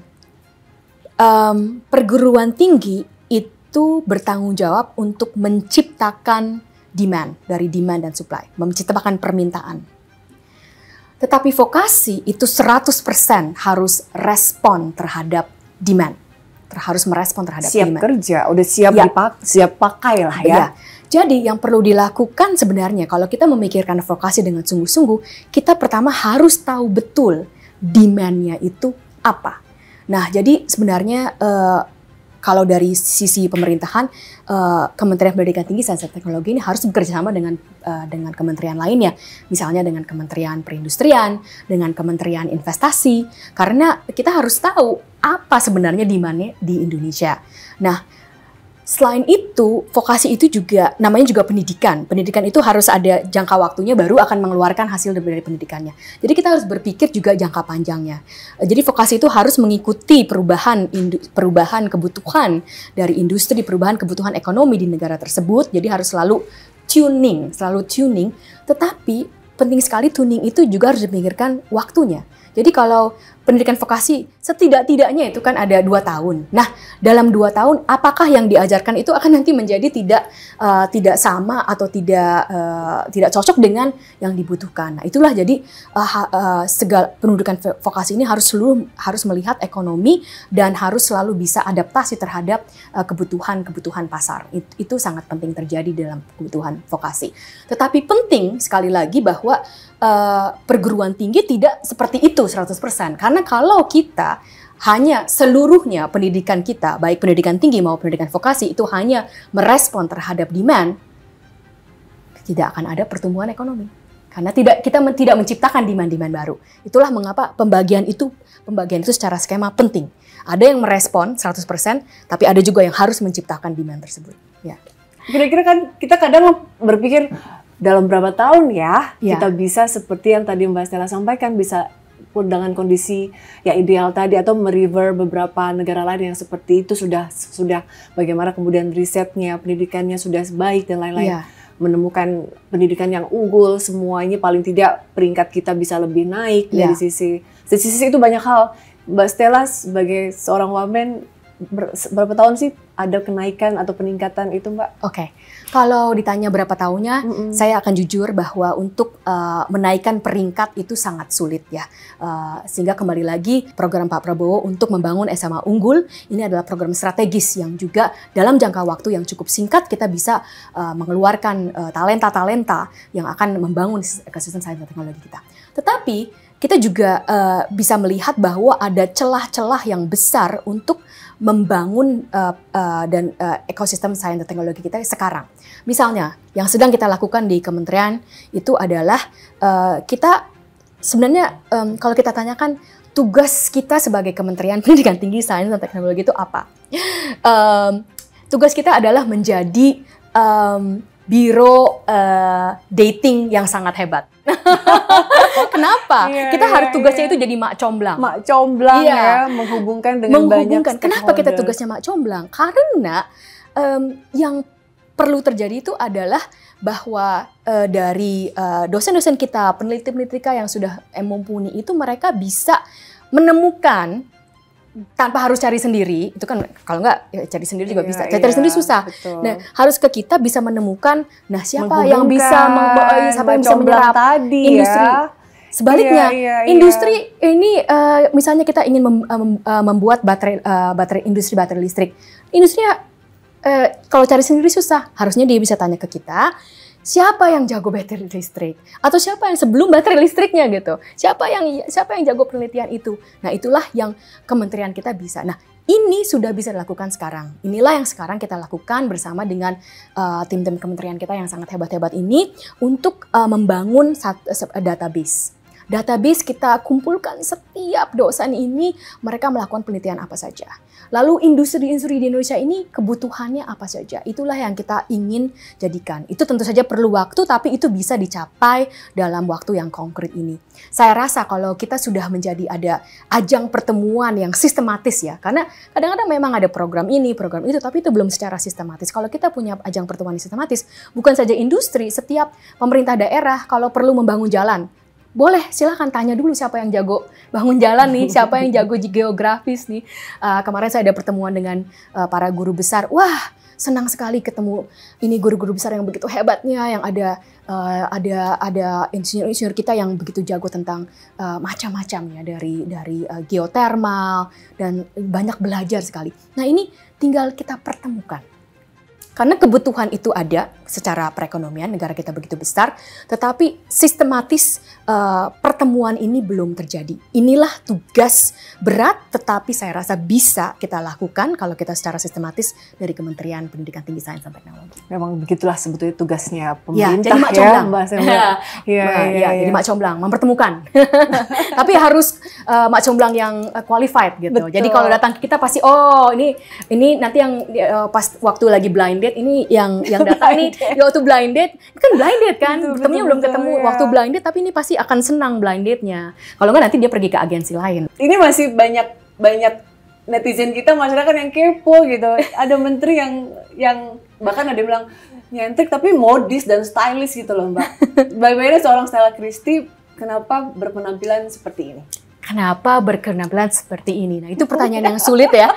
Perguruan tinggi itu bertanggung jawab untuk menciptakan demand dan supply, menciptakan permintaan. Tetapi vokasi itu 100% harus respon terhadap demand. Harus merespon terhadap siap demand. Siap kerja, udah siap pakai lah ya. Jadi yang perlu dilakukan sebenarnya kalau kita memikirkan vokasi dengan sungguh-sungguh, kita pertama harus tahu betul demand-nya itu apa. Nah, jadi sebenarnya kalau dari sisi pemerintahan, Kementerian Pendidikan Tinggi, Sains dan Teknologi ini harus bekerjasama dengan kementerian lainnya, misalnya dengan Kementerian Perindustrian, dengan Kementerian Investasi, karena kita harus tahu apa sebenarnya demand-nya di Indonesia. Nah, Selain itu, vokasi itu juga namanya juga pendidikan. Pendidikan itu harus ada jangka waktunya baru akan mengeluarkan hasil dari pendidikannya. Jadi kita harus berpikir juga jangka panjangnya. Jadi vokasi itu harus mengikuti perubahan kebutuhan dari industri, perubahan kebutuhan ekonomi di negara tersebut. Jadi harus selalu tuning. Tetapi penting sekali tuning itu juga harus dipikirkan waktunya. Jadi kalau pendidikan vokasi setidak-tidaknya itu kan ada 2 tahun. Nah, dalam 2 tahun apakah yang diajarkan itu akan nanti menjadi tidak sama atau tidak cocok dengan yang dibutuhkan. Nah, itulah jadi segala pendidikan vokasi ini harus melihat ekonomi dan harus selalu bisa adaptasi terhadap kebutuhan pasar. Itu sangat penting terjadi dalam kebutuhan vokasi. Tetapi penting sekali lagi bahwa perguruan tinggi tidak seperti itu 100%. Karena kalau kita hanya seluruhnya pendidikan kita, baik pendidikan tinggi maupun pendidikan vokasi, itu hanya merespon terhadap demand, tidak akan ada pertumbuhan ekonomi. Karena kita tidak menciptakan demand-demand baru. Itulah mengapa pembagian itu secara skema penting. Ada yang merespon 100%, tapi ada juga yang harus menciptakan demand tersebut. Ya. Kira-kira kan kita kadang berpikir, dalam berapa tahun ya kita bisa seperti yang tadi Mbak Stella sampaikan, bisa dengan kondisi yang ideal tadi, atau merever beberapa negara lain yang seperti itu sudah bagaimana kemudian risetnya, pendidikannya sudah baik dan lain-lain, menemukan pendidikan yang unggul, semuanya paling tidak peringkat kita bisa lebih naik dari sisi itu banyak hal. Mbak Stella sebagai seorang wamen, berapa tahun sih ada kenaikan atau peningkatan itu, Mbak? Oke. Kalau ditanya berapa tahunnya, saya akan jujur bahwa untuk menaikkan peringkat itu sangat sulit ya. Sehingga kembali lagi program Pak Prabowo untuk membangun SMA unggul, ini adalah program strategis yang juga dalam jangka waktu yang cukup singkat kita bisa mengeluarkan talenta-talenta yang akan membangun ekosistem sains dan teknologi kita. Tetapi kita juga bisa melihat bahwa ada celah-celah yang besar untuk membangun ekosistem sains dan teknologi kita sekarang. Misalnya, yang sedang kita lakukan di kementerian itu adalah kita sebenarnya kalau kita tanyakan tugas kita sebagai Kementerian Pendidikan Tinggi, Sains dan Teknologi itu apa? Tugas kita adalah menjadi biro dating yang sangat hebat. Kenapa? Kita harus tugasnya itu jadi mak comblang. Mak comblang ya, menghubungkan dengan banyak stakeholder. Kenapa kita tugasnya mak comblang? Karena yang perlu terjadi itu adalah bahwa dari dosen-dosen kita, peneliti-peneliti yang sudah mumpuni itu, mereka bisa menemukan tanpa harus cari sendiri. Itu kan kalau nggak ya cari sendiri juga bisa. Cari sendiri susah. Betul. Nah, harus ke kita bisa menemukan siapa yang bisa menyerap tadi industri. Ya. Sebaliknya, industri ini misalnya kita ingin membuat industri baterai listrik. Industrinya kalau cari sendiri susah. Harusnya dia bisa tanya ke kita, siapa yang jago baterai listrik, atau siapa yang sebelum baterai listriknya gitu, siapa yang jago penelitian itu. Nah, itulah yang kementerian kita bisa. Nah, ini sudah bisa dilakukan sekarang. Inilah yang sekarang kita lakukan bersama dengan tim-tim kementerian kita yang sangat hebat-hebat ini untuk membangun database. Database kita kumpulkan setiap dosen ini, mereka melakukan penelitian apa saja. Lalu industri-industri di Indonesia ini kebutuhannya apa saja. Itulah yang kita ingin jadikan. Itu tentu saja perlu waktu, tapi itu bisa dicapai dalam waktu yang konkret ini. Saya rasa kalau kita sudah menjadi ada ajang pertemuan yang sistematis ya. Karena kadang-kadang memang ada program ini, program itu, tapi itu belum secara sistematis. Kalau kita punya ajang pertemuan yang sistematis, bukan saja industri, setiap pemerintah daerah kalau perlu membangun jalan, boleh, silahkan tanya dulu siapa yang jago bangun jalan nih, siapa yang jago geografis nih. Kemarin saya ada pertemuan dengan para guru besar. Wah, senang sekali ketemu ini guru-guru besar yang begitu hebatnya, yang ada insinyur-insinyur kita yang begitu jago tentang macam-macam ya, dari geotermal dan banyak belajar sekali. Nah, ini tinggal kita pertemukan. Karena kebutuhan itu ada, secara perekonomian negara kita begitu besar, tetapi sistematis pertemuan ini belum terjadi. Inilah tugas berat, tetapi saya rasa bisa kita lakukan kalau kita secara sistematis dari Kementerian Pendidikan Tinggi Sains dan Teknologi. Memang begitulah sebetulnya tugasnya Ya, pemerintah jadi Mak Comblang. Mbak Selma. Jadi Mak Comblang mempertemukan. Tapi harus Mak Comblang yang qualified gitu. Betul. Jadi kalau datang ke kita pasti oh ini nanti yang pas waktu lagi blind date ini yang datang nih ya waktu blind date kan blind date kan ketemunya belum ketemu ya. waktu blind date, tapi ini pasti akan senang blind date-nya. Kalau nggak nanti dia pergi ke agensi lain. Ini masih banyak netizen kita, masyarakat yang kepo gitu. Ada menteri yang bahkan ada yang bilang nyentrik tapi modis dan stylish gitu loh Mbak. Bagaimana seorang Stella Christy kenapa berpenampilan seperti ini? Kenapa berpenampilan seperti ini? Nah, itu pertanyaan yang sulit ya.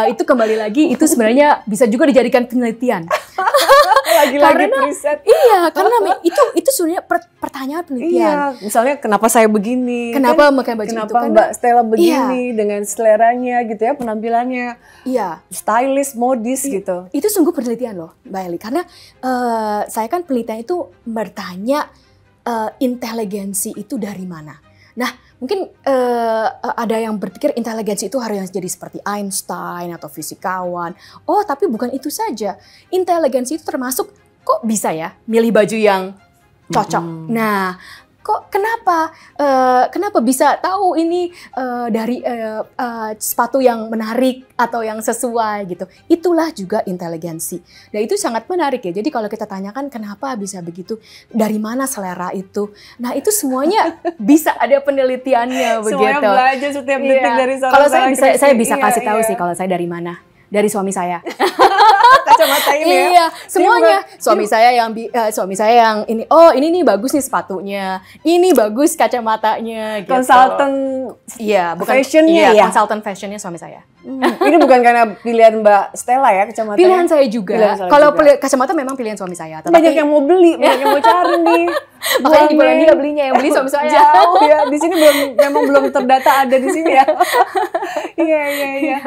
Itu kembali lagi, itu sebenarnya bisa juga dijadikan penelitian. Lagi-lagi riset. Iya, karena itu sebenarnya pertanyaan penelitian. Iya, misalnya kenapa saya begini? Kenapa pakai baju kenapa itu? Kenapa Mbak Stella begini dengan seleranya gitu ya, penampilannya. Iya. Stylish, modis gitu. Itu sungguh penelitian loh, Mbak Eli. Karena saya kan penelitian itu bertanya inteligensi itu dari mana. Nah, mungkin ada yang berpikir inteligensi itu harus jadi seperti Einstein atau fisikawan. Oh, tapi bukan itu saja. Inteligensi itu termasuk kok bisa ya milih baju yang cocok. Nah, kok kenapa bisa tahu ini dari sepatu yang menarik atau yang sesuai gitu. Itulah juga inteligensi. Dan itu sangat menarik ya. Jadi kalau kita tanyakan kenapa bisa begitu, dari mana selera itu. Nah, itu semuanya bisa ada penelitiannya begitu. Semuanya belajar setiap detik dari seorang. Kalau saya bisa kasih tahu sih kalau saya dari mana. Dari suami saya. Kacamata ini ya. Iya, semuanya. Suami saya yang ini. Oh, ini nih bagus nih sepatunya. Ini bagus kacamatanya gitu. Konsultan fashionnya ya. Konsultan fashionnya suami saya. Ini bukan karena pilihan Mbak Stella ya kacamata. Pilihan saya juga. Kalau kacamata memang pilihan suami saya. Tetapi banyak yang mau beli, banyak yang mau cari nih. Makanya di Polandia nggak belinya, yang beli suami saya. Jauh ya. Di sini memang belum terdata ada di sini ya. Iya.